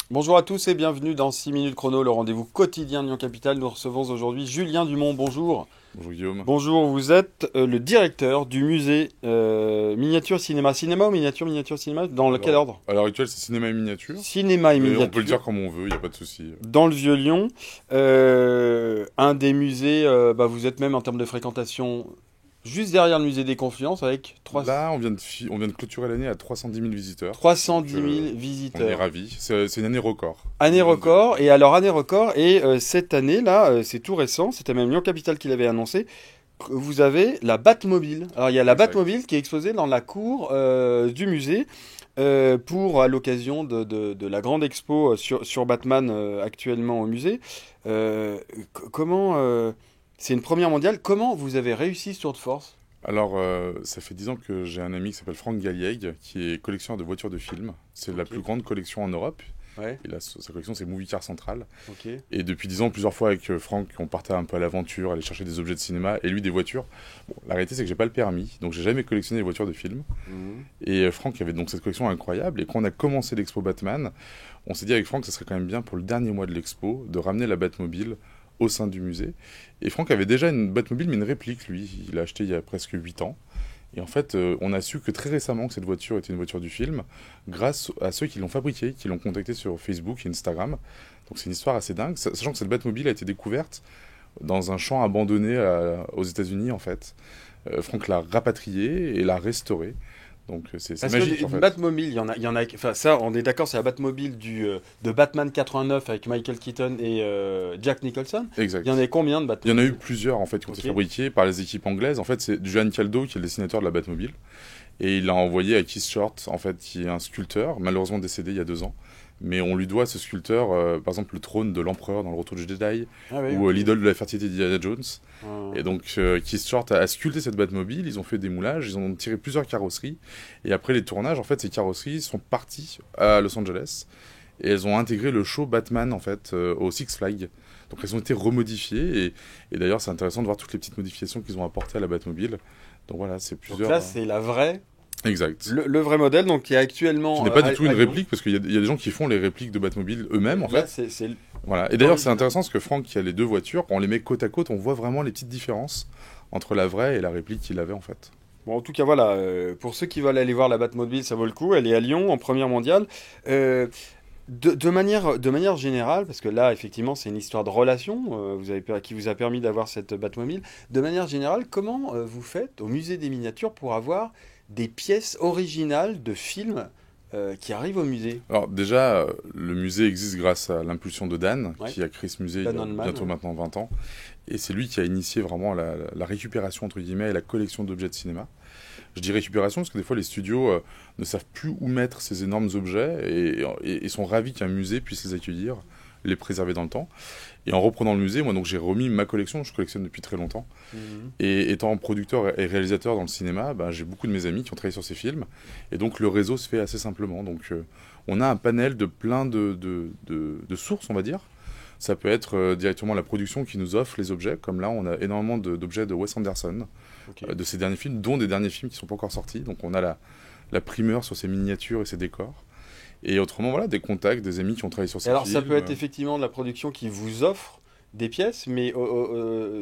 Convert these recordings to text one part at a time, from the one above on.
Bonjour à tous et bienvenue dans 6 minutes chrono, le rendez-vous quotidien de Lyon Capitale. Nous recevons aujourd'hui Julien Dumont. Bonjour. Bonjour Guillaume. Bonjour, vous êtes le directeur du musée Miniature Cinéma. Cinéma ou miniature cinéma? Dans quel Alors, ordre? à l'heure actuelle, c'est cinéma et miniature, Cinéma et mais on peut le miniature. dire comme on veut, il n'y a pas de souci. Dans le Vieux-Lyon, un des musées, vous êtes même en termes de fréquentation juste derrière le musée des Confluences avec Là, on vient de clôturer l'année à 310 000 visiteurs, 310 donc 000 on est visiteurs. ravis. C'est une année record. Année 2022. record, et alors année record, et cette année-là, c'est tout récent, c'était même Lyon Capital qui l'avait annoncé, que vous avez la Batmobile. Alors il y a la Exact. Batmobile qui est exposée dans la cour du musée à l'occasion de la grande expo sur Batman actuellement au musée. Comment, c'est une première mondiale, comment vous avez réussi ce tour de force? Alors, ça fait 10 ans que j'ai un ami qui s'appelle Franck Galliègue, qui est collectionneur de voitures de films. C'est la Ok, plus grande collection en Europe. ouais, Et là, sa collection, c'est Movie Car Central. ok. Et depuis 10 ans, plusieurs fois avec Franck, on partait un peu à l'aventure, aller chercher des objets de cinéma, et lui des voitures. Bon, la réalité, c'est que j'ai pas le permis, donc j'ai jamais collectionné les voitures de films. Mhm. Et Franck avait donc cette collection incroyable. Et quand on a commencé l'expo Batman, on s'est dit avec Franck que ce serait quand même bien pour le dernier mois de l'expo de ramener la Batmobile au sein du musée. Et Franck avait déjà une Batmobile, mais une réplique, lui. Il l'a acheté il y a presque 8 ans. Et en fait, on a su que très récemment que cette voiture était une voiture du film, grâce à ceux qui l'ont fabriquée, qui l'ont contacté sur Facebook et Instagram. Donc c'est une histoire assez dingue, sachant que cette Batmobile a été découverte dans un champ abandonné aux États-Unis en fait. Franck l'a rapatriée et l'a restaurée. Donc c'est Parce que magique en une fait. Batmobile, enfin ça, on est d'accord, c'est la Batmobile de Batman 89 avec Michael Keaton et Jack Nicholson. Il y en Exact. a combien de Il y en a eu Batmobiles? plusieurs en fait qui ont été Ok. fabriqués par les équipes anglaises. En fait, c'est Johan Caldo qui est le dessinateur de la Batmobile et il l'a envoyé à Keith Short en fait qui est un sculpteur malheureusement décédé il y a 2 ans. Mais on lui doit ce sculpteur, par exemple le trône de l'empereur dans le Retour du Jedi Ah oui, ou ok. l'idole de la fertilité d'Indiana Jones. Et Hum. donc Keith Short a sculpté cette Batmobile. Ils ont fait des moulages, ils ont tiré plusieurs carrosseries et après les tournages en fait ces carrosseries sont parties à Los Angeles et elles ont intégré le show Batman en fait au Six Flags. Donc elles ont été remodifiées et d'ailleurs c'est intéressant de voir toutes les petites modifications qu'ils ont apportées à la Batmobile. Donc voilà, c'est Donc plusieurs. là, c'est la vraie, Exact. le vrai modèle, donc qui est Qui actuellement n'est pas du tout à une Lyon. réplique parce qu'il y a des gens qui font les répliques de Batmobile eux-mêmes en Là, fait. c'est Voilà. Et d'ailleurs c'est l'original. intéressant parce que Franck qui a les deux voitures, quand on les met côte à côte, on voit vraiment les petites différences entre la vraie et la réplique qu'il avait en fait. Bon, en tout cas, voilà, pour ceux qui veulent aller voir la Batmobile, ça vaut le coup. Elle est à Lyon, en première mondiale. Euh, de manière générale, parce que là, effectivement, c'est une histoire de relation qui vous a permis d'avoir cette Batmobile. De manière générale, comment vous faites au musée des miniatures pour avoir des pièces originales de films qui arrivent au musée? Alors déjà, le musée existe grâce à l'impulsion de Dan, Ouais, qui a créé ce musée il Dan y a Onman, bientôt ouais. maintenant 20 ans. Et c'est lui qui a initié vraiment la récupération, entre guillemets, et la collection d'objets de cinéma. Je dis récupération parce que des fois les studios ne savent plus où mettre ces énormes objets et sont ravis qu'un musée puisse les accueillir, les préserver dans le temps. Et en reprenant le musée, moi donc j'ai remis ma collection, je collectionne depuis très longtemps. Mhm. Et étant producteur et réalisateur dans le cinéma, ben, j'ai beaucoup de mes amis qui ont travaillé sur ces films. Et donc le réseau se fait assez simplement. Donc on a un panel de plein de sources, on va dire. Ça peut être directement la production qui nous offre les objets, comme là on a énormément d'objets de Wes Anderson, Ok. de ses derniers films, dont des derniers films qui sont pas encore sortis. Donc on a la primeur sur ses miniatures et ses décors. Et autrement, voilà, des contacts, des amis qui ont travaillé sur Et ces alors, ça peut films. être effectivement de la production qui vous offre des pièces, mais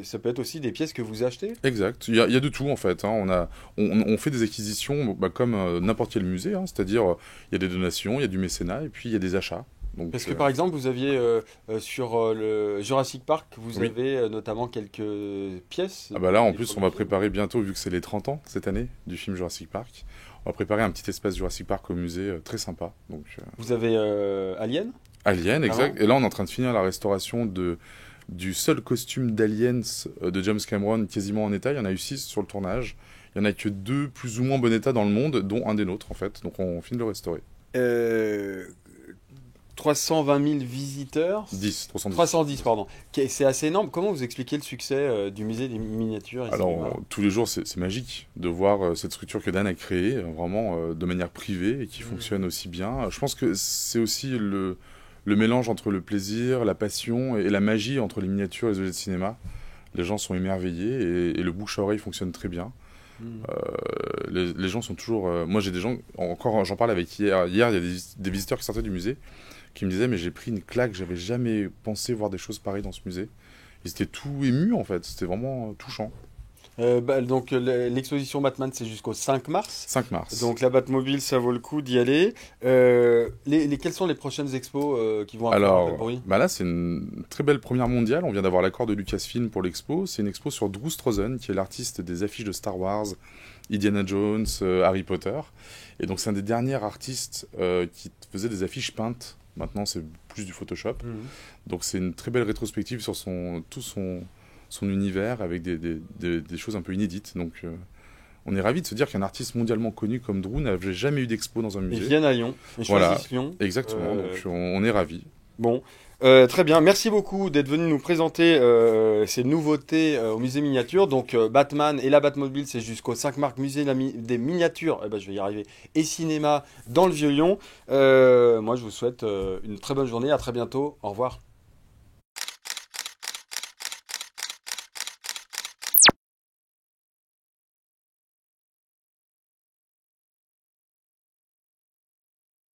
ça peut être aussi des pièces que vous achetez. Exact, il y a de tout en fait, hein. On fait des acquisitions bah, comme n'importe quel musée, hein. C'est-à-dire il y a des donations, il y a du mécénat et puis il y a des achats. Donc Parce que par exemple, vous aviez sur le Jurassic Park, vous oui. avez notamment quelques pièces, Ah bah là en des plus on va productions. préparer bientôt, vu que c'est les 30 ans cette année du film Jurassic Park, on va préparer un petit espace Jurassic Park au musée très sympa. Donc Vous avez Alien Alien, avant? exact. Et là on est en train de finir la restauration du seul costume d'Aliens de James Cameron quasiment en état. Il y en a eu 6 sur le tournage. Il y en a que 2 plus ou moins bon état dans le monde, dont un des nôtres en fait. Donc on finit de le restaurer. Euh, 320 000 visiteurs. 10, 310. 310, pardon. C'est assez énorme. Comment vous expliquez le succès du musée des miniatures et cinéma? Alors, tous les jours, c'est magique de voir cette structure que Dan a créée, vraiment de manière privée et qui Mhm. fonctionne aussi bien. Je pense que c'est aussi le mélange entre le plaisir, la passion et la magie entre les miniatures et les objets de cinéma. Les gens sont émerveillés et le bouche à oreille fonctionne très bien. Mhm. Les gens sont toujours. Moi, j'ai des gens. Encore, j'en parle avec hier. Hier, il y a des visiteurs qui sortaient du musée qui me disaient mais j'ai pris une claque, j'avais jamais pensé voir des choses pareilles dans ce musée. Ils étaient tout émus en fait, c'était vraiment touchant. Donc l'exposition Batman, c'est jusqu'au 5 mars. 5 mars. Donc la Batmobile, ça vaut le coup d'y aller. Quelles sont les prochaines expos qui vont avoir un peu de Alors, bruit? bah là, c'est une très belle première mondiale. On vient d'avoir l'accord de Lucasfilm pour l'expo. C'est une expo sur Drew Struzan, qui est l'artiste des affiches de Star Wars, Indiana Jones, Harry Potter. Et donc, c'est un des derniers artistes qui faisait des affiches peintes. Maintenant, c'est plus du Photoshop. Mhm. Donc, c'est une très belle rétrospective sur tout son univers avec des choses un peu inédites. Donc, on est ravis de se dire qu'un artiste mondialement connu comme Drew n'avait jamais eu d'expo dans un Ils musée. viennent à Lyon, ils Voilà, choisissent Lyon. exactement. Euh, Donc, on est ravis. Bon, très bien. Merci beaucoup d'être venu nous présenter ces nouveautés au musée miniature. Donc Batman et la Batmobile, c'est jusqu'au 5 mars, musée des miniatures. Eh ben, je vais y arriver. Et cinéma dans le Vieux-Lyon. Moi, je vous souhaite une très bonne journée. À très bientôt. Au revoir.